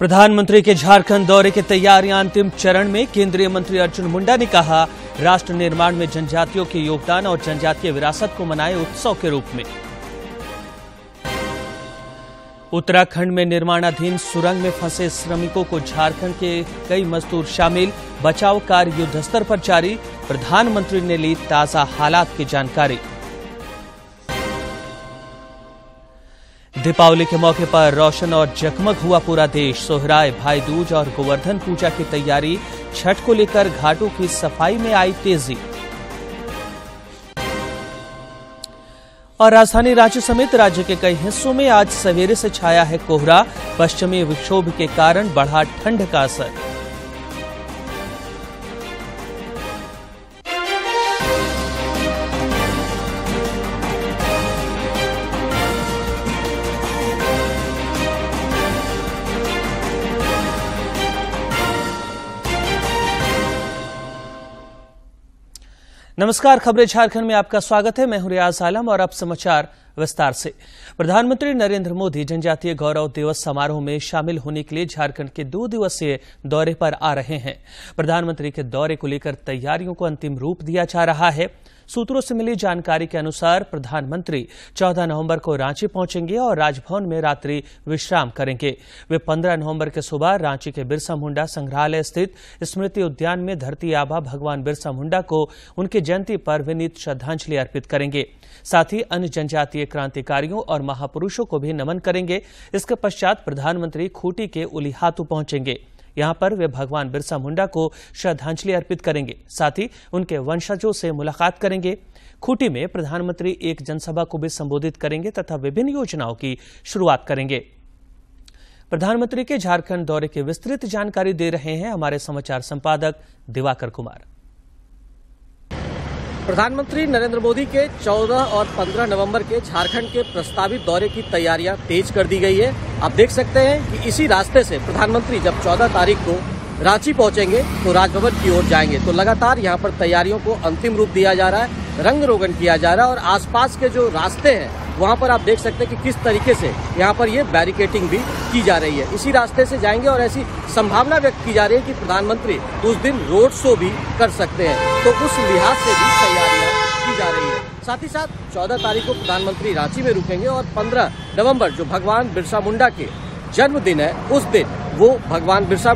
प्रधानमंत्री के झारखंड दौरे की तैयारियां अंतिम चरण में। केंद्रीय मंत्री अर्जुन मुंडा ने कहा, राष्ट्र निर्माण में जनजातियों के योगदान और जनजातीय विरासत को मनाए उत्सव के रूप में। उत्तराखंड में निर्माणाधीन सुरंग में फंसे श्रमिकों को झारखंड के कई मजदूर शामिल। बचाव कार्य युद्धस्तर पर जारी। प्रधानमंत्री ने ली ताजा हालात की जानकारी। दीपावली के मौके पर रोशन और जगमग हुआ पूरा देश। सोहराय, भाई दूज और गोवर्धन पूजा की तैयारी। छठ को लेकर घाटों की सफाई में आई तेजी। और राजधानी रांची समेत राज्य के कई हिस्सों में आज सवेरे से छाया है कोहरा। पश्चिमी विक्षोभ के कारण बढ़ा ठंड का असर। नमस्कार, खबरें झारखंड में आपका स्वागत है। मैं हूं रियाज आलम और अब समाचार विस्तार से। प्रधानमंत्री नरेंद्र मोदी जनजातीय गौरव दिवस समारोह में शामिल होने के लिए झारखंड के 2 दिवसीय दौरे पर आ रहे हैं। प्रधानमंत्री के दौरे को लेकर तैयारियों को अंतिम रूप दिया जा रहा है। सूत्रों से मिली जानकारी के अनुसार प्रधानमंत्री 14 नवंबर को रांची पहुंचेंगे और राजभवन में रात्रि विश्राम करेंगे। वे 15 नवंबर के सुबह रांची के बिरसा मुंडा संग्रहालय स्थित स्मृति उद्यान में धरती आबा भगवान बिरसा मुंडा को उनकी जयंती पर विनीत श्रद्धांजलि अर्पित करेंगे। साथ ही अन्य जनजातीय क्रांतिकारियों और महापुरुषों को भी नमन करेंगे। इसके पश्चात प्रधानमंत्री खूंटी के उलिहातू पहुंचेंगे। यहां पर वे भगवान बिरसा मुंडा को श्रद्धांजलि अर्पित करेंगे। साथ ही उनके वंशजों से मुलाकात करेंगे। खूंटी में प्रधानमंत्री एक जनसभा को भी संबोधित करेंगे तथा विभिन्न योजनाओं की शुरुआत करेंगे। प्रधानमंत्री के झारखंड दौरे की विस्तृत जानकारी दे रहे हैं हमारे समाचार संपादक दिवाकर कुमार। प्रधानमंत्री नरेंद्र मोदी के 14 और 15 नवंबर के झारखंड के प्रस्तावित दौरे की तैयारियां तेज कर दी गई है। आप देख सकते हैं कि इसी रास्ते से प्रधानमंत्री जब 14 तारीख को रांची पहुंचेंगे तो राजभवन की ओर जाएंगे। तो लगातार यहां पर तैयारियों को अंतिम रूप दिया जा रहा है, रंग रोगन किया जा रहा है और आसपास के जो रास्ते हैं वहां पर आप देख सकते हैं कि किस तरीके से यहाँ पर ये बैरिकेटिंग भी की जा रही है। इसी रास्ते से जाएंगे और ऐसी संभावना व्यक्त की जा रही है कि प्रधानमंत्री उस दिन रोड शो भी कर सकते हैं। तो उस लिहाज से भी तैयारियां की जा रही है। साथ ही साथ 14 तारीख को प्रधानमंत्री रांची में रुकेंगे और 15 नवंबर जो भगवान बिरसा मुंडा के जन्मदिन है उस दिन वो भगवान बिरसा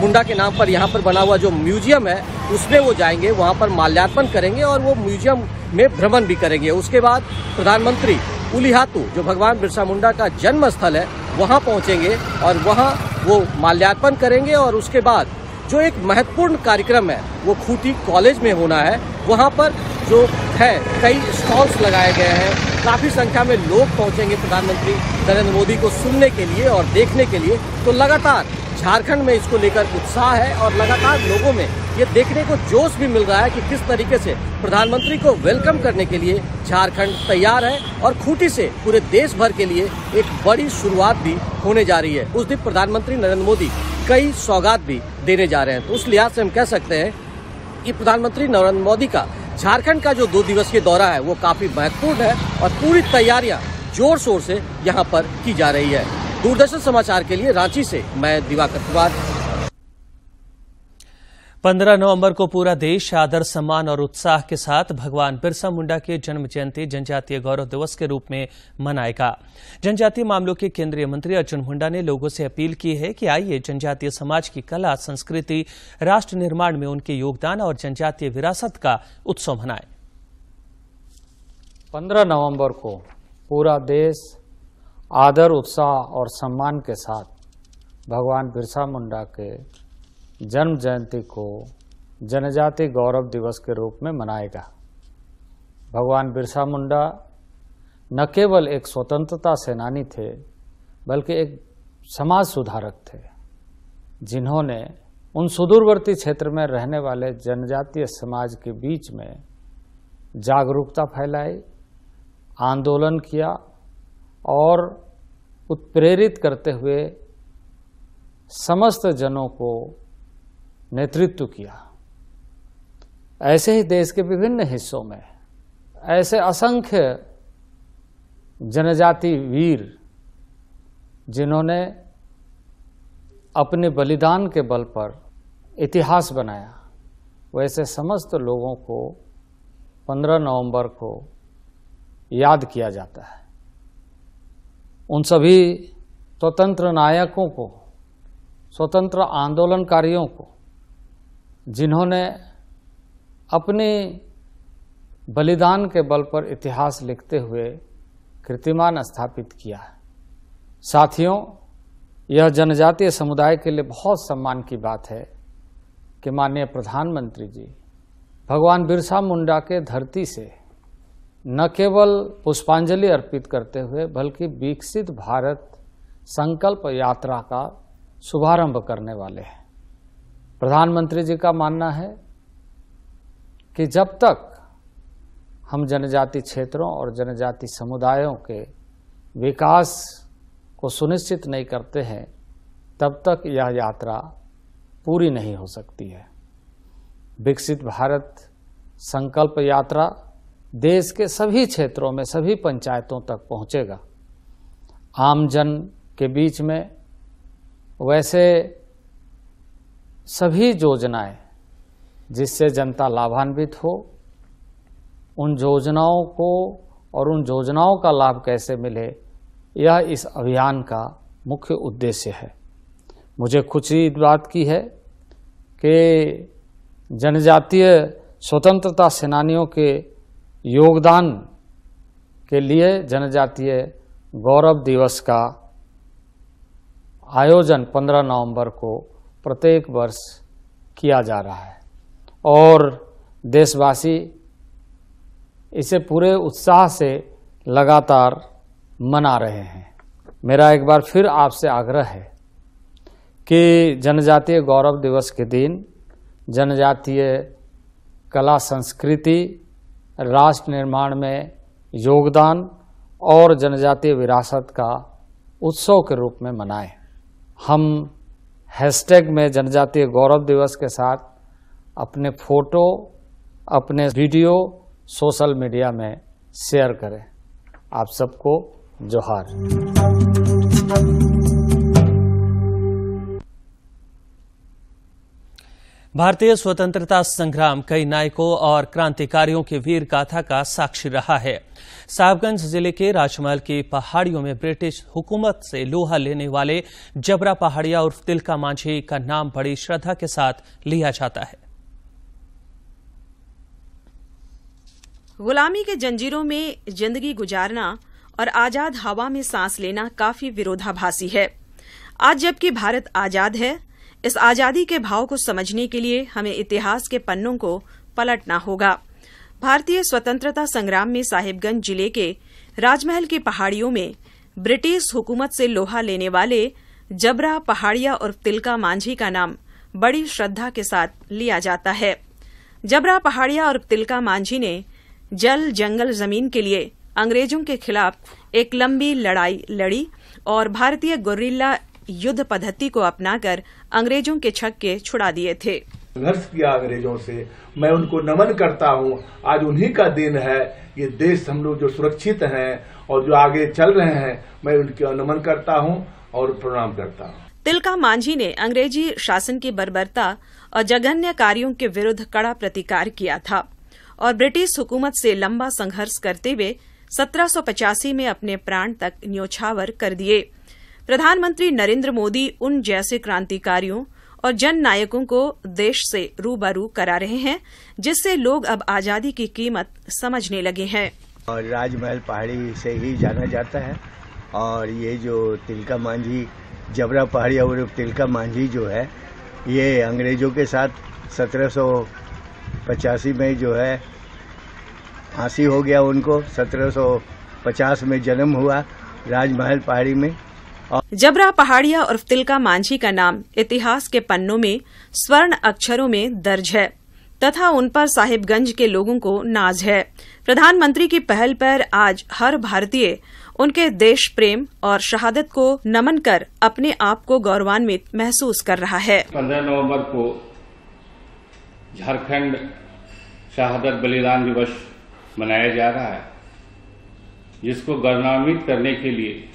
मुंडा के नाम पर यहाँ पर बना हुआ जो म्यूजियम है उसमें वो जाएंगे, वहाँ पर माल्यार्पण करेंगे और वो म्यूजियम में भ्रमण भी करेंगे। उसके बाद प्रधानमंत्री उलिहातू जो भगवान बिरसा मुंडा का जन्म स्थल है वहां पहुंचेंगे और वहां वो माल्यार्पण करेंगे और उसके बाद जो एक महत्वपूर्ण कार्यक्रम है वो खूंटी कॉलेज में होना है। वहां पर जो है कई स्टॉल्स लगाए गए हैं, काफी संख्या में लोग पहुंचेंगे प्रधानमंत्री नरेंद्र मोदी को सुनने के लिए और देखने के लिए। तो लगातार झारखंड में इसको लेकर उत्साह है और लगातार लोगों में ये देखने को जोश भी मिल रहा है कि किस तरीके से प्रधानमंत्री को वेलकम करने के लिए झारखंड तैयार है और खूंटी से पूरे देश भर के लिए एक बड़ी शुरुआत भी होने जा रही है। उस दिन प्रधानमंत्री नरेंद्र मोदी कई सौगात भी देने जा रहे हैं। तो उस लिहाज से हम कह सकते हैं कि प्रधानमंत्री नरेंद्र मोदी का झारखंड का जो 2 दिवसीय दौरा है वो काफी महत्वपूर्ण है और पूरी तैयारियां जोर शोर से यहाँ पर की जा रही है। दूरदर्शन समाचार के लिए रांची से मैं दिवाकर कुमार। 15 नवंबर को पूरा देश आदर, सम्मान और उत्साह के साथ भगवान बिरसा मुंडा के जन्म जयंती जनजातीय गौरव दिवस के रूप में मनाएगा। जनजातीय मामलों के केंद्रीय मंत्री अर्जुन मुंडा ने लोगों से अपील की है कि आइए जनजातीय समाज की कला, संस्कृति, राष्ट्र निर्माण में उनके योगदान और जनजातीय विरासत का उत्सव मनाएं। 15 नवंबर को पूरा देश आदर, उत्साह और सम्मान के साथ भगवान बिरसा मुंडा के जन्म जयंती को जनजातीय गौरव दिवस के रूप में मनाएगा। भगवान बिरसा मुंडा न केवल एक स्वतंत्रता सेनानी थे बल्कि एक समाज सुधारक थे, जिन्होंने उन सुदूरवर्ती क्षेत्र में रहने वाले जनजातीय समाज के बीच में जागरूकता फैलाई, आंदोलन किया और उत्प्रेरित करते हुए समस्त जनों को नेतृत्व किया। ऐसे ही देश के विभिन्न हिस्सों में ऐसे असंख्य जनजाति वीर जिन्होंने अपने बलिदान के बल पर इतिहास बनाया, वैसे समस्त लोगों को 15 नवंबर को याद किया जाता है। उन सभी स्वतंत्र नायकों को, स्वतंत्र आंदोलनकारियों को, जिन्होंने अपने बलिदान के बल पर इतिहास लिखते हुए कीर्तिमान स्थापित किया है। साथियों, यह जनजातीय समुदाय के लिए बहुत सम्मान की बात है कि माननीय प्रधानमंत्री जी भगवान बिरसा मुंडा के धरती से न केवल पुष्पांजलि अर्पित करते हुए बल्कि विकसित भारत संकल्प यात्रा का शुभारंभ करने वाले हैं। प्रधानमंत्री जी का मानना है कि जब तक हम जनजाति क्षेत्रों और जनजाति समुदायों के विकास को सुनिश्चित नहीं करते हैं, तब तक यह यात्रा पूरी नहीं हो सकती है। विकसित भारत संकल्प यात्रा देश के सभी क्षेत्रों में, सभी पंचायतों तक पहुंचेगा। आम जन के बीच में वैसे सभी योजनाएं जिससे जनता लाभान्वित हो, उन योजनाओं को और उन योजनाओं का लाभ कैसे मिले, यह इस अभियान का मुख्य उद्देश्य है। मुझे खुशी इस बात की है कि जनजातीय स्वतंत्रता सेनानियों के योगदान के लिए जनजातीय गौरव दिवस का आयोजन 15 नवंबर को प्रत्येक वर्ष किया जा रहा है और देशवासी इसे पूरे उत्साह से लगातार मना रहे हैं। मेरा एक बार फिर आपसे आग्रह है कि जनजातीय गौरव दिवस के दिन जनजातीय कला संस्कृति, राष्ट्र निर्माण में योगदान और जनजातीय विरासत का उत्सव के रूप में मनाएं। हम हैशटैग में जनजातीय गौरव दिवस के साथ अपने फोटो, अपने वीडियो सोशल मीडिया में शेयर करें। आप सबको जोहार। भारतीय स्वतंत्रता संग्राम कई नायकों और क्रांतिकारियों की वीर गाथा का साक्षी रहा है। साहिबगंज जिले के राजमहल की पहाड़ियों में ब्रिटिश हुकूमत से लोहा लेने वाले जबरा पहाड़िया उर्फ तिलका मांझी का नाम बड़ी श्रद्धा के साथ लिया जाता है। गुलामी के जंजीरों में जिंदगी गुजारना और आजाद हवा में सांस लेना काफी विरोधाभासी है। आज जबकि भारत आजाद है, इस आजादी के भाव को समझने के लिए हमें इतिहास के पन्नों को पलटना होगा। भारतीय स्वतंत्रता संग्राम में साहिबगंज जिले के राजमहल की पहाड़ियों में ब्रिटिश हुकूमत से लोहा लेने वाले जबरा पहाड़िया और तिलका मांझी का नाम बड़ी श्रद्धा के साथ लिया जाता है। जबरा पहाड़िया और तिलका मांझी ने जल जंगल जमीन के लिए अंग्रेजों के खिलाफ एक लंबी लड़ाई लड़ी और भारतीय गुर्रिल्ला युद्ध पद्धति को अपनाकर अंग्रेजों के छक्के छुड़ा दिए थे। संघर्ष किया अंग्रेजों से, मैं उनको नमन करता हूँ। आज उन्हीं का दिन है। ये देश हम लोग जो सुरक्षित हैं और जो आगे चल रहे हैं, मैं उनका नमन करता हूँ और प्रणाम करता हूँ। तिलका मांझी ने अंग्रेजी शासन की बर्बरता और जघन्य कार्यों के विरुद्ध कड़ा प्रतिकार किया था और ब्रिटिश हुकूमत से लंबा संघर्ष करते हुए 1785 में अपने प्राण तक न्योछावर कर दिए। प्रधानमंत्री नरेंद्र मोदी उन जैसे क्रांतिकारियों और जन नायकों को देश से रूबरू करा रहे हैं, जिससे लोग अब आजादी की कीमत समझने लगे हैं। और राजमहल पहाड़ी से ही जाना जाता है और ये जो तिलका मांझी, जबरा पहाड़ी और तिलका मांझी जो है, ये अंग्रेजों के साथ 1785 में जो है फांसी हो गया उनको। 1750 में जन्म हुआ राजमहल पहाड़ी में। जबरा पहाड़िया और तिलका मांझी का नाम इतिहास के पन्नों में स्वर्ण अक्षरों में दर्ज है तथा उन पर साहिबगंज के लोगों को नाज है। प्रधानमंत्री की पहल पर आज हर भारतीय उनके देश प्रेम और शहादत को नमन कर अपने आप को गौरवान्वित महसूस कर रहा है। 15 नवंबर को झारखंड शहादत बलिदान दिवस मनाया जा रहा है, जिसको गौरवान्वित करने के लिए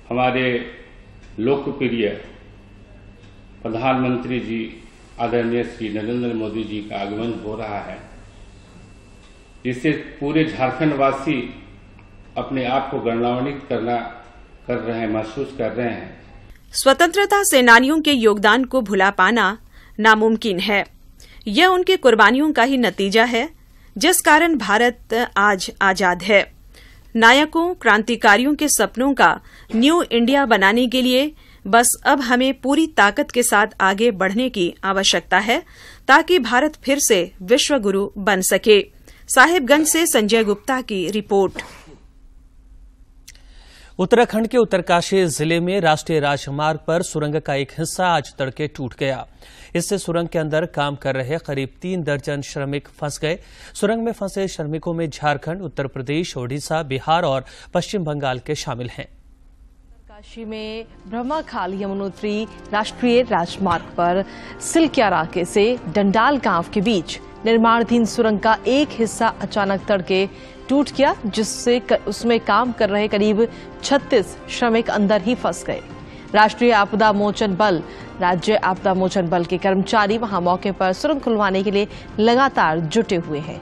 हमारे लोकप्रिय प्रधानमंत्री जी आदरणीय श्री नरेंद्र मोदी जी का आगमन हो रहा है, जिससे पूरे झारखंड वासी अपने आप को गौरवान्वित कर रहे हैं, महसूस कर रहे हैं। स्वतंत्रता सेनानियों के योगदान को भुला पाना नामुमकिन है। यह उनकी कुर्बानियों का ही नतीजा है, जिस कारण भारत आज आजाद है। नायकों, क्रांतिकारियों के सपनों का न्यू इंडिया बनाने के लिए बस अब हमें पूरी ताकत के साथ आगे बढ़ने की आवश्यकता है, ताकि भारत फिर से विश्व गुरु बन सके। साहिबगंज से संजय गुप्ता की रिपोर्ट। उत्तराखंड के उत्तरकाशी जिले में राष्ट्रीय राजमार्ग पर सुरंग का एक हिस्सा आज तड़के टूट गया। इससे सुरंग के अंदर काम कर रहे करीब 3 दर्जन श्रमिक फंस गए। सुरंग में फंसे श्रमिकों में झारखंड, उत्तर प्रदेश, ओडिशा, बिहार और पश्चिम बंगाल के शामिल हैं। उत्तरकाशी में ब्रह्माखाल यमुनोत्री राष्ट्रीय राजमार्ग पर सिलक्याराके से डंडाल गांव के बीच निर्माणाधीन सुरंग का एक हिस्सा अचानक तड़के टूट गया, जिससे उसमें काम कर रहे करीब 36 श्रमिक अंदर ही फंस गए। राष्ट्रीय आपदा मोचन बल, राज्य आपदा मोचन बल के कर्मचारी वहां मौके पर सुरंग खुलवाने के लिए लगातार जुटे हुए हैं।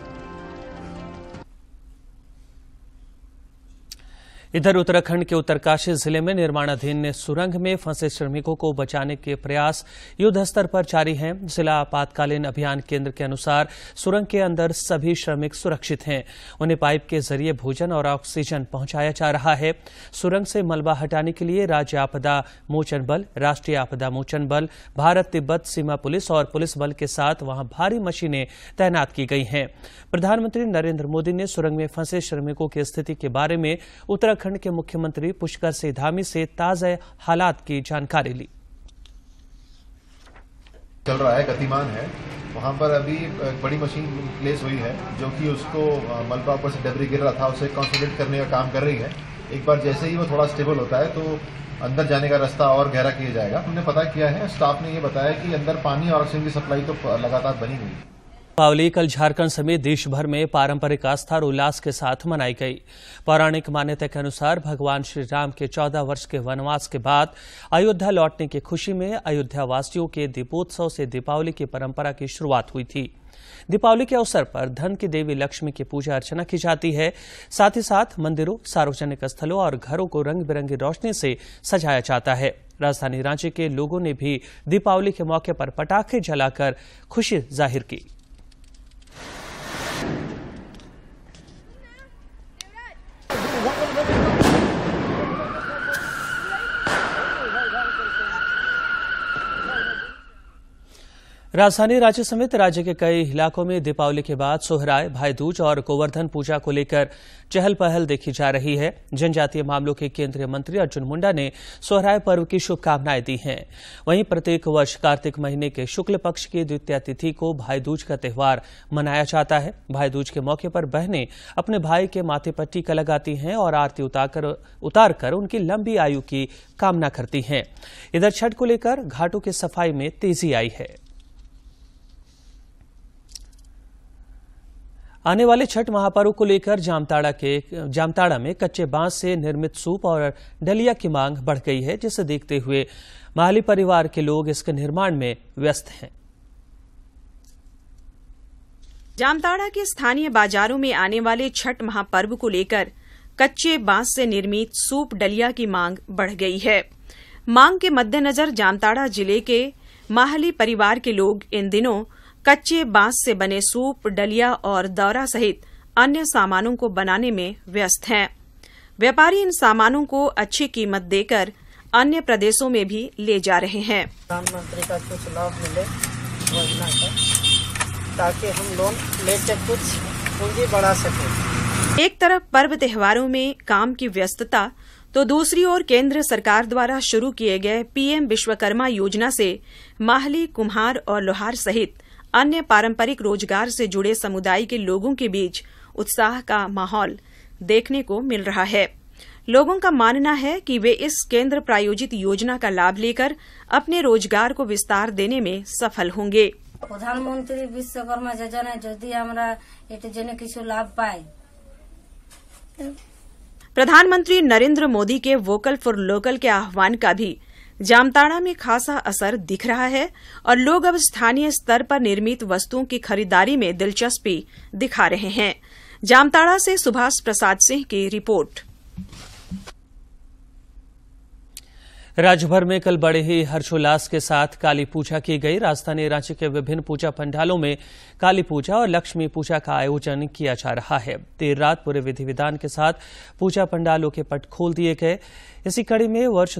इधर उत्तराखंड के उत्तरकाशी जिले में निर्माणाधीन सुरंग में फंसे श्रमिकों को बचाने के प्रयास युद्ध स्तर पर जारी हैं। जिला आपातकालीन अभियान केंद्र के अनुसार सुरंग के अंदर सभी श्रमिक सुरक्षित हैं। उन्हें पाइप के जरिए भोजन और ऑक्सीजन पहुंचाया जा रहा है। सुरंग से मलबा हटाने के लिए राज्य आपदा मोचन बल, राष्ट्रीय आपदा मोचन बल, भारत तिब्बत सीमा पुलिस और पुलिस बल के साथ वहां भारी मशीनें तैनात की गई हैं। प्रधानमंत्री नरेंद्र मोदी ने सुरंग में फंसे श्रमिकों की स्थिति के बारे में उत्तराखंड के मुख्यमंत्री पुष्कर सिंह धामी से ताजा हालात की जानकारी ली। चल रहा है, गतिमान है। वहां पर अभी एक बड़ी मशीन प्लेस हुई है जो कि उसको मलबा ऊपर से डेब्री गिर रहा था, उसे कंसोलिडेट करने का काम कर रही है। एक बार जैसे ही वो थोड़ा स्टेबल होता है तो अंदर जाने का रास्ता और गहरा किया जाएगा। हमने पता किया है, स्टाफ ने ये बताया कि अंदर पानी और ऑक्सीजन की सप्लाई तो लगातार बनी हुई है। दीपावली कल झारखंड समेत देश भर में पारंपरिक आस्था और उल्लास के साथ मनाई गई। पौराणिक मान्यता के अनुसार भगवान श्री राम के 14 वर्ष के वनवास के बाद अयोध्या लौटने की खुशी में अयोध्या वासियों के दीपोत्सव से दीपावली की परंपरा की शुरुआत हुई थी। दीपावली के अवसर पर धन की देवी लक्ष्मी की पूजा अर्चना की जाती है। साथ ही साथ मंदिरों, सार्वजनिक स्थलों और घरों को रंग बिरंगी रोशनी से सजाया जाता है। राजधानी रांची के लोगों ने भी दीपावली के मौके पर पटाखे जलाकर खुशी जाहिर की। राजधानी रांची समेत राज्य के कई इलाकों में दीपावली के बाद सोहराय, भाई दूज और गोवर्धन पूजा को लेकर चहल पहल देखी जा रही है। जनजातीय मामलों के केंद्रीय मंत्री अर्जुन मुंडा ने सोहराय पर्व की शुभकामनाएं दी हैं। वहीं प्रत्येक वर्ष कार्तिक महीने के शुक्ल पक्ष की द्वितीया तिथि को भाई दूज का त्यौहार मनाया जाता है। भाई दूज के मौके पर बहनें अपने भाई के माथे पर टीका लगाती हैं और आरती उतार कर उनकी लंबी आयु की कामना करती हैं। इधर छठ को लेकर घाटों की सफाई में तेजी आई है। आने वाले छठ महापर्व को लेकर जामताड़ा में कच्चे बांस से निर्मित सूप और डलिया की मांग बढ़ गई है, जिसे देखते हुए माहली परिवार के लोग इसके निर्माण में व्यस्त हैं। जामताड़ा के स्थानीय बाजारों में आने वाले छठ महापर्व को लेकर कच्चे बांस से निर्मित सूप डलिया की मांग बढ़ गई है। मांग के मद्देनजर जामताड़ा जिले के माहली परिवार के लोग इन दिनों कच्चे बांस से बने सूप, डलिया और दौरा सहित अन्य सामानों को बनाने में व्यस्त हैं। व्यापारी इन सामानों को अच्छी कीमत देकर अन्य प्रदेशों में भी ले जा रहे हैं। प्रधानमंत्री का कुछ लाभ मिले योजना का, ताकि हम लोन लेकर कुछ पूंजी बढ़ा सके। एक तरफ पर्व त्योहारों में काम की व्यस्तता, तो दूसरी ओर केंद्र सरकार द्वारा शुरू किए गए पीएम विश्वकर्मा योजना से माहली, कुम्हार और लोहार सहित अन्य पारंपरिक रोजगार से जुड़े समुदाय के लोगों के बीच उत्साह का माहौल देखने को मिल रहा है। लोगों का मानना है कि वे इस केंद्र प्रायोजित योजना का लाभ लेकर अपने रोजगार को विस्तार देने में सफल होंगे। प्रधानमंत्री विश्वकर्मा योजना यदि हमरा एटे जने किछु लाभ पाए। प्रधानमंत्री नरेंद्र मोदी के वोकल फॉर लोकल के आह्वान का भी जामताड़ा में खासा असर दिख रहा है और लोग अब स्थानीय स्तर पर निर्मित वस्तुओं की खरीदारी में दिलचस्पी दिखा रहे हैं। जामताड़ा से सुभाष प्रसाद सिंह की रिपोर्ट। राज्य भर में कल बड़े ही हर्षोल्लास के साथ काली पूजा की गई। राजधानी रांची के विभिन्न पूजा पंडालों में काली पूजा और लक्ष्मी पूजा का आयोजन किया जा रहा है। देर रात पूरे विधि विधान के साथ पूजा पंडालों के पट खोल दिए गए। इसी कड़ी में वर्ष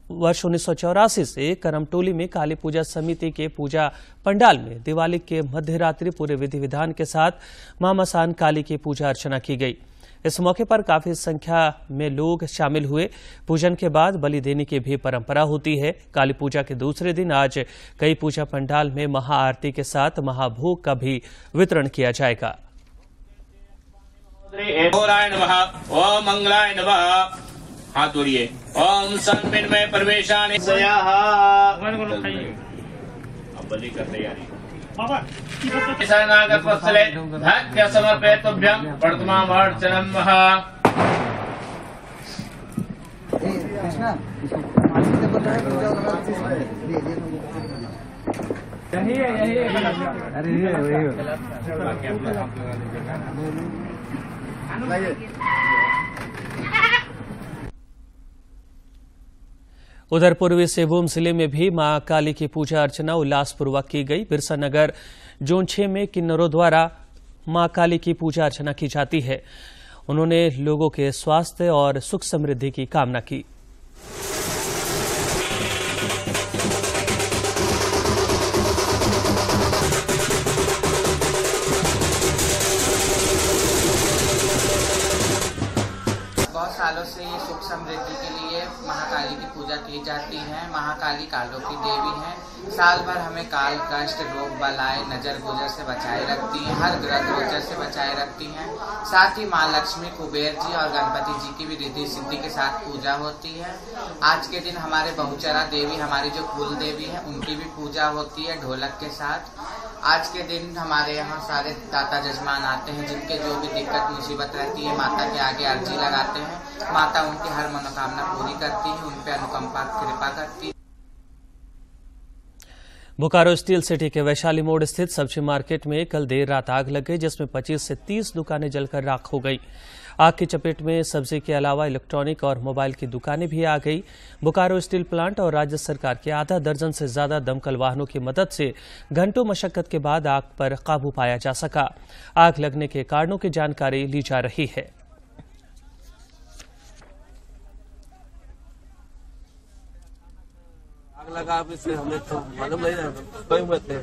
1984 से करमटोली में काली पूजा समिति के पूजा पंडाल में दिवाली के मध्य रात्रि पूरे विधि विधान के साथ मां मसान काली की पूजा अर्चना की गई। इस मौके पर काफी संख्या में लोग शामिल हुए। पूजन के बाद बलि देने की भी परंपरा होती है। काली पूजा के दूसरे दिन आज कई पूजा पंडाल में महाआरती के साथ महाभोग का भी वितरण किया जाएगा। ओम मंगलाय नमः। हाथ जोड़िए। ओम सन्मिन्मय प्रवेशानि बलि का तैयारी शरणागतवत्सले भक्त्या समर्पयतुभ्यं वर्तमानमर्चनं उधर पूर्वी सिंहभूम जिले में भी मां काली की पूजा अर्चना उल्लासपूर्वक की गई। बिरसा नगर जोन 6 में किन्नरों द्वारा मां काली की पूजा अर्चना की जाती है। उन्होंने लोगों के स्वास्थ्य और सुख समृद्धि की कामना की। सालों से ये सुख समृद्धि के लिए महाकाली की पूजा की जाती है। महाकाली कालों की देवी हैं। साल भर हमें काल कष्ट रोग बलाएं नजर गुजर से बचाए रखती हैं। हर ग्रह गोचर से बचाए रखती हैं। साथ ही माँ लक्ष्मी, कुबेर जी और गणपति जी की भी रिद्धि सिद्धि के साथ पूजा होती है। आज के दिन हमारे बहुचरा देवी, हमारी जो कुल देवी है, उनकी भी पूजा होती है ढोलक के साथ। आज के दिन हमारे यहाँ सारे दाता जजमान आते हैं, जिनके जो भी दिक्कत मुसीबत रहती है माता के आगे अर्जी लगाते हैं। माता उनकी हर मनोकामना पूरी करती है, उन पे अनुकंपा कृपा करती है। बोकारो स्टील सिटी के वैशाली मोड़ स्थित सब्जी मार्केट में कल देर रात आग लग गई, जिसमें 25 से 30 दुकानें जलकर राख हो गई। आग की चपेट में सब्जी के अलावा इलेक्ट्रॉनिक और मोबाइल की दुकानें भी आ गई। बोकारो स्टील प्लांट और राज्य सरकार के आधा दर्जन से ज्यादा दमकल वाहनों की मदद से घंटों मशक्कत के बाद आग पर काबू पाया जा सका। आग लगने के कारणों की जानकारी ली जा रही है। आग लगा से हमें तो मालूम नहीं है, कोई हुए थे,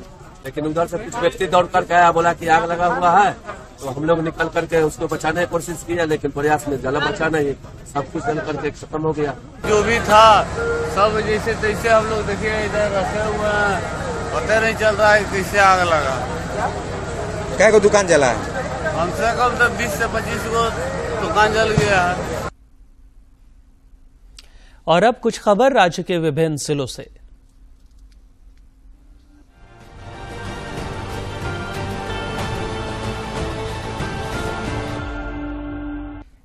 लेकिन उधर से कुछ व्यक्ति दौड़ करके आया, बोला कि आग लगा हुआ है। तो हम लोग निकल करके उसको बचाने की कोशिश किया, लेकिन प्रयास में जला बचा नहीं, सब कुछ जल करके खत्म हो गया। जो भी था सब जैसे तैसे हम लोग देखिए इधर रखे हुए हैं, पता नहीं चल रहा है कैसे आग लगा। क्या को दुकान जला है? कम से कम तो 20 से 25 को दुकान जल गया है। और अब कुछ खबर राज्य के विभिन्न जिलों से।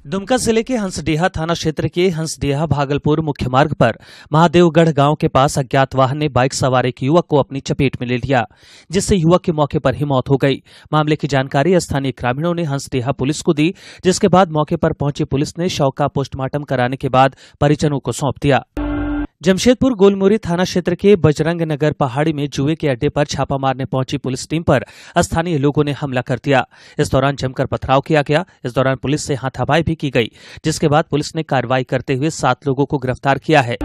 दुमका जिले के हंसडीहा थाना क्षेत्र के हंसडीहा भागलपुर मुख्य मार्ग पर महादेवगढ़ गांव के पास अज्ञात वाहन ने बाइक सवार एक युवक को अपनी चपेट में ले लिया, जिससे युवक की मौके पर ही मौत हो गई। मामले की जानकारी स्थानीय ग्रामीणों ने हंसडीहा पुलिस को दी, जिसके बाद मौके पर पहुंची पुलिस ने शव का पोस्टमार्टम कराने के बाद परिजनों को सौंप दिया। जमशेदपुर गोलमुरी थाना क्षेत्र के बजरंग नगर पहाड़ी में जुए के अड्डे पर छापा मारने पहुंची पुलिस टीम पर स्थानीय लोगों ने हमला कर दिया। इस दौरान जमकर पथराव किया गया। इस दौरान पुलिस से हाथापाई भी की गई, जिसके बाद पुलिस ने कार्रवाई करते हुए 7 लोगों को गिरफ्तार किया है।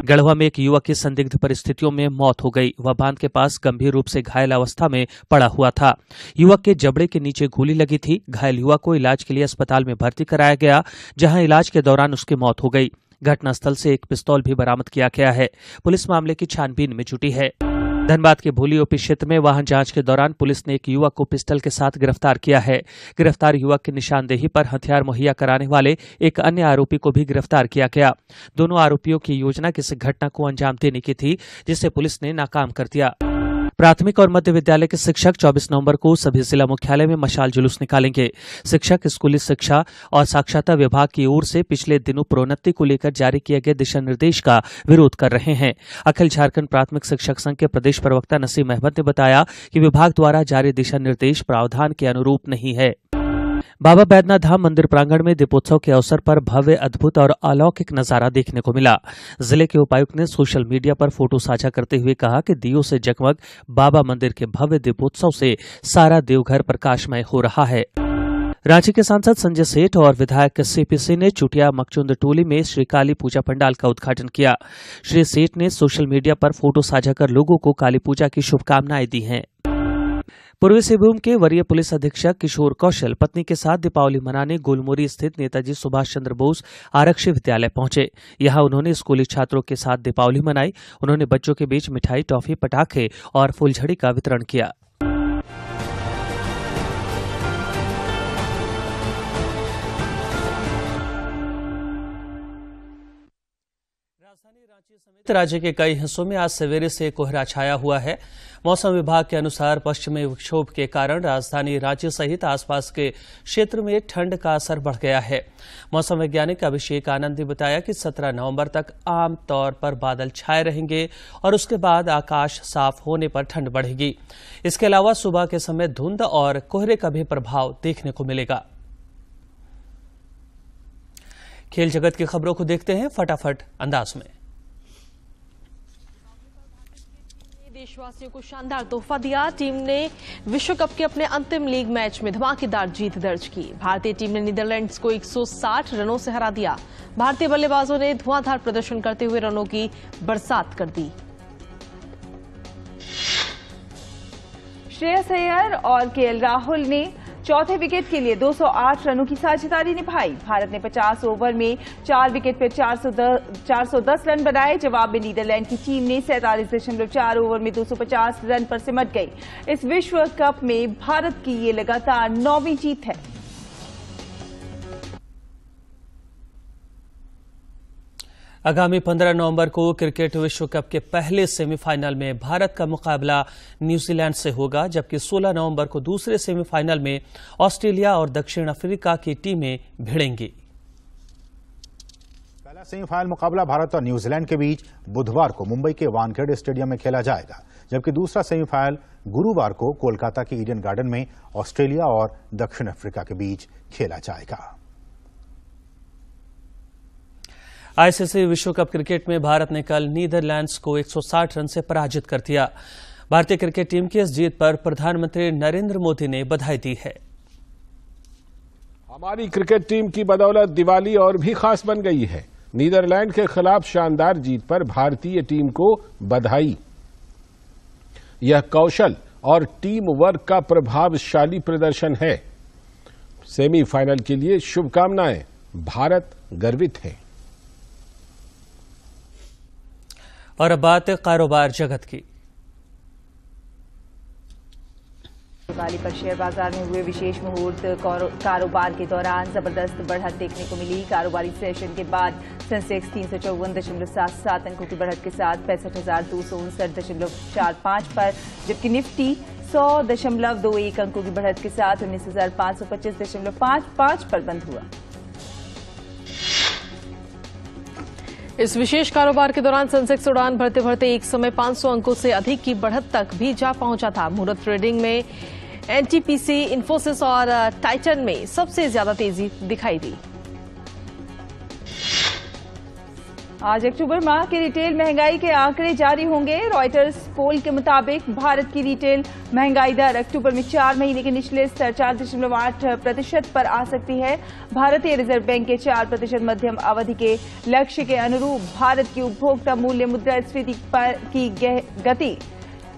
गढ़वा में एक युवक की संदिग्ध परिस्थितियों में मौत हो गई। वह बांध के पास गंभीर रूप से घायल अवस्था में पड़ा हुआ था। युवक के जबड़े के नीचे गोली लगी थी। घायल युवक को इलाज के लिए अस्पताल में भर्ती कराया गया, जहां इलाज के दौरान उसकी मौत हो गई। घटनास्थल से एक पिस्तौल भी बरामद किया गया है। पुलिस मामले की छानबीन में जुटी है। धनबाद के भोली ओपी क्षेत्र में वाहन जांच के दौरान पुलिस ने एक युवक को पिस्टल के साथ गिरफ्तार किया है। गिरफ्तार युवक की निशानदेही पर हथियार मुहैया कराने वाले एक अन्य आरोपी को भी गिरफ्तार किया गया। दोनों आरोपियों की योजना किसी घटना को अंजाम देने की थी, जिसे पुलिस ने नाकाम कर दिया। प्राथमिक और मध्य विद्यालय के शिक्षक 24 नवंबर को सभी जिला मुख्यालय में मशाल जुलूस निकालेंगे। शिक्षक स्कूली शिक्षा और साक्षरता विभाग की ओर से पिछले दिनों प्रोन्नति को लेकर जारी किए गए दिशा निर्देश का विरोध कर रहे हैं। अखिल झारखंड प्राथमिक शिक्षक संघ के प्रदेश प्रवक्ता नसीम अहमद ने बताया कि विभाग द्वारा जारी दिशा निर्देश प्रावधान के अनुरूप नहीं है। बाबा बैद्यनाथ धाम मंदिर प्रांगण में दीपोत्सव के अवसर पर भव्य, अद्भुत और अलौकिक नजारा देखने को मिला। जिले के उपायुक्त ने सोशल मीडिया पर फोटो साझा करते हुए कहा कि दियों से जगमग बाबा मंदिर के भव्य दीपोत्सव से सारा देवघर प्रकाशमय हो रहा है। रांची के सांसद संजय सेठ और विधायक सीपी सिंह ने चुटिया मकचुंद टोली में श्री काली पूजा पंडाल का उद्घाटन किया। श्री सेठ ने सोशल मीडिया पर फोटो साझा कर लोगों को काली पूजा की शुभकामनाएं दी हैं। पूर्वी सिंहभूम के वरीय पुलिस अधीक्षक किशोर कौशल पत्नी के साथ दीपावली मनाने गोलमुरी स्थित नेताजी सुभाष चंद्र बोस आरक्षी विद्यालय पहुंचे। यहां उन्होंने स्कूली छात्रों के साथ दीपावली मनाई। उन्होंने बच्चों के बीच मिठाई, टॉफी, पटाखे और फुलझड़ी का वितरण किया। राज्य के कई हिस्सों में आज सवेरे से कोहरा छाया हुआ है। मौसम विभाग के अनुसार पश्चिमी विक्षोभ के कारण राजधानी रांची सहित आसपास के क्षेत्र में ठंड का असर बढ़ गया है। मौसम वैज्ञानिक अभिषेक आनंद ने बताया कि 17 नवंबर तक आम तौर पर बादल छाए रहेंगे और उसके बाद आकाश साफ होने पर ठंड बढ़ेगी। इसके अलावा सुबह के समय धुंध और कोहरे का भी प्रभाव देखने को मिलेगा। खेल जगत की खबरों को देखते हैं फटाफट अंदाज में। देशवासियों को शानदार तोहफा दिया। टीम ने विश्व कप के अपने अंतिम लीग मैच में धमाकेदार जीत दर्ज की। भारतीय टीम ने नीदरलैंड्स को 160 रनों से हरा दिया। भारतीय बल्लेबाजों ने धुआंधार प्रदर्शन करते हुए रनों की बरसात कर दी। श्रेयस अय्यर और केएल राहुल ने चौथे विकेट के लिए 208 रनों की साझेदारी निभाई। भारत ने 50 ओवर में 4 विकेट पर 410 रन बनाए। जवाब में नीदरलैंड की टीम ने 47.4 ओवर में 250 रन पर सिमट गई। इस विश्व कप में भारत की ये लगातार 9वीं जीत है। आगामी 15 नवंबर को क्रिकेट विश्व कप के पहले सेमीफाइनल में भारत का मुकाबला न्यूजीलैंड से होगा, जबकि 16 नवंबर को दूसरे सेमीफाइनल में ऑस्ट्रेलिया और दक्षिण अफ्रीका की टीमें भिड़ेंगी। पहला सेमीफाइनल मुकाबला भारत और न्यूजीलैंड के बीच बुधवार को मुंबई के वानखेड़े स्टेडियम में खेला जाएगा, जबकि दूसरा सेमीफाइनल गुरुवार को कोलकाता के ईडन गार्डन में ऑस्ट्रेलिया और दक्षिण अफ्रीका के बीच खेला जाएगा। आईसीसी विश्व कप क्रिकेट में भारत ने कल नीदरलैंड्स को 160 रन से पराजित कर दिया। भारतीय क्रिकेट टीम की इस जीत पर प्रधानमंत्री नरेंद्र मोदी ने बधाई दी है। हमारी क्रिकेट टीम की बदौलत दिवाली और भी खास बन गई है। नीदरलैंड के खिलाफ शानदार जीत पर भारतीय टीम को बधाई। यह कौशल और टीम वर्क का प्रभावशाली प्रदर्शन है। सेमीफाइनल के लिए शुभकामनाएं। भारत गर्वित है। और अब बात कारोबार जगत की। दिवाली पर शेयर बाजार में हुए विशेष मुहूर्त कारोबार के दौरान जबरदस्त बढ़त देखने को मिली। कारोबारी सेशन के बाद सेंसेक्स 354.77 अंकों की बढ़त के साथ 65,259.45 पर, जबकि निफ्टी 100.21 अंकों की बढ़त के साथ 19,525.55 पर बंद हुआ। इस विशेष कारोबार के दौरान सेंसेक्स उड़ान भरते भरते एक समय 500 अंकों से अधिक की बढ़त तक भी जा पहुंचा था। मुहूर्त ट्रेडिंग में एनटीपीसी, इन्फोसिस और टाइटन में सबसे ज्यादा तेजी दिखाई दी। आज अक्टूबर माह के रिटेल महंगाई के आंकड़े जारी होंगे। रॉयटर्स पोल के मुताबिक भारत की रिटेल महंगाई दर अक्टूबर में 4 महीने के निचले स्तर 4.8% पर आ सकती है। भारतीय रिजर्व बैंक के 4% मध्यम अवधि के लक्ष्य के अनुरूप भारत की उपभोक्ता मूल्य मुद्रास्फीति की गति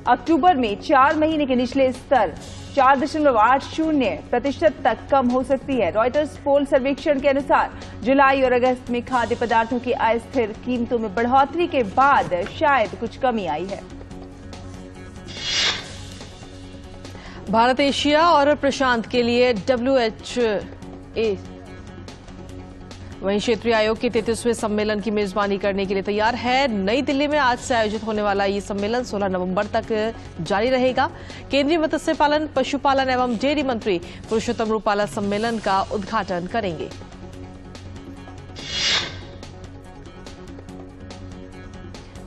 अक्टूबर में 4 महीने के निचले स्तर 4.80% तक कम हो सकती है। रॉयटर्स पोल सर्वेक्षण के अनुसार जुलाई और अगस्त में खाद्य पदार्थों की अस्थिर कीमतों में बढ़ोतरी के बाद शायद कुछ कमी आई है। भारत एशिया और प्रशांत के लिए वहीं क्षेत्रीय आयोग के 33वें सम्मेलन की मेजबानी करने के लिए तैयार है। नई दिल्ली में आज से आयोजित होने वाला ये सम्मेलन 16 नवंबर तक जारी रहेगा। केंद्रीय मत्स्य पालन, पशुपालन एवं डेयरी मंत्री पुरुषोत्तम रूपाला सम्मेलन का उद्घाटन करेंगे।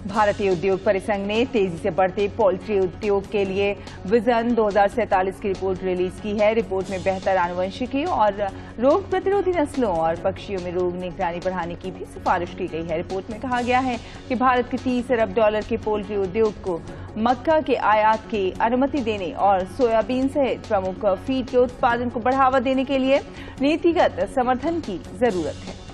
भारतीय उद्योग परिसंघ ने तेजी से बढ़ते पोल्ट्री उद्योग के लिए विजन 2047 की रिपोर्ट रिलीज की है। रिपोर्ट में बेहतर आनुवंशिकी और रोग प्रतिरोधी नस्लों और पक्षियों में रोग निगरानी बढ़ाने की भी सिफारिश की गई है। रिपोर्ट में कहा गया है कि भारत के $30 अरब के पोल्ट्री उद्योग को मक्का के आयात की अनुमति देने और सोयाबीन सहित प्रमुख फीड के उत्पादन को बढ़ावा देने के लिए नीतिगत समर्थन की जरूरत है।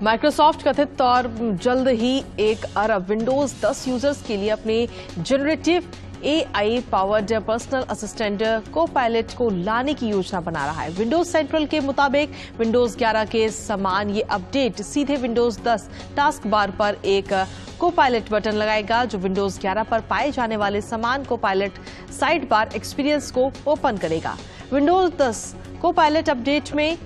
माइक्रोसॉफ्ट कथित तौर जल्द ही 1 अरब विंडोज 10 यूजर्स के लिए अपने generative AI powered personal assistant Copilot को लाने की योजना बना रहा है। विंडोज सेंट्रल के मुताबिक विंडोज 11 के समान ये अपडेट सीधे विंडोज 10 टास्क बार पर एक को-पायलट बटन लगाएगा, जो विंडोज 11 पर पाए जाने वाले समान को-पायलट साइड बार एक्सपीरियंस को ओपन करेगा। विंडोज 10 को-पायलट अपडेट में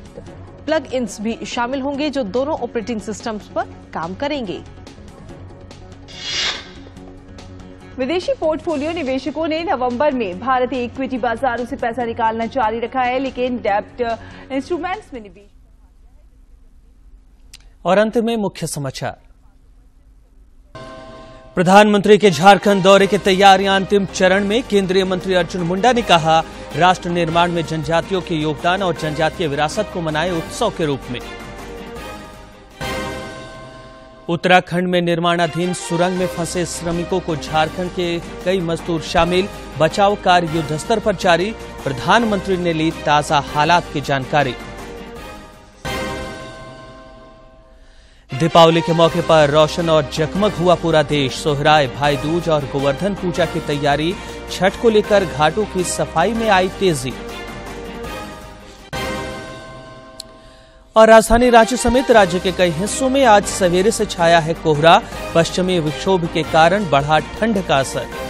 प्लग इन्स भी शामिल होंगे जो दोनों ऑपरेटिंग सिस्टम्स पर काम करेंगे। विदेशी पोर्टफोलियो निवेशकों ने नवंबर में भारतीय इक्विटी बाजारों से पैसा निकालना जारी रखा है, लेकिन डेब्ट इंस्ट्रूमेंट्स में निवेश। और अंत में मुख्य समाचार। प्रधानमंत्री के झारखंड दौरे की तैयारियां अंतिम चरण में। केंद्रीय मंत्री अर्जुन मुंडा ने कहा, राष्ट्र निर्माण में जनजातियों के योगदान और जनजातीय विरासत को मनाए उत्सव के रूप में। उत्तराखंड में निर्माणाधीन सुरंग में फंसे श्रमिकों को झारखंड के कई मजदूर शामिल। बचाव कार्य युद्धस्तर पर जारी। प्रधानमंत्री ने ली ताजा हालात की जानकारी। दीपावली के मौके पर रोशन और जगमग हुआ पूरा देश। सोहराय, भाई दूज और गोवर्धन पूजा की तैयारी। छठ को लेकर घाटों की सफाई में आई तेजी। और राजधानी रांची समेत राज्य के कई हिस्सों में आज सवेरे से छाया है कोहरा। पश्चिमी विक्षोभ के कारण बढ़ा ठंड का असर।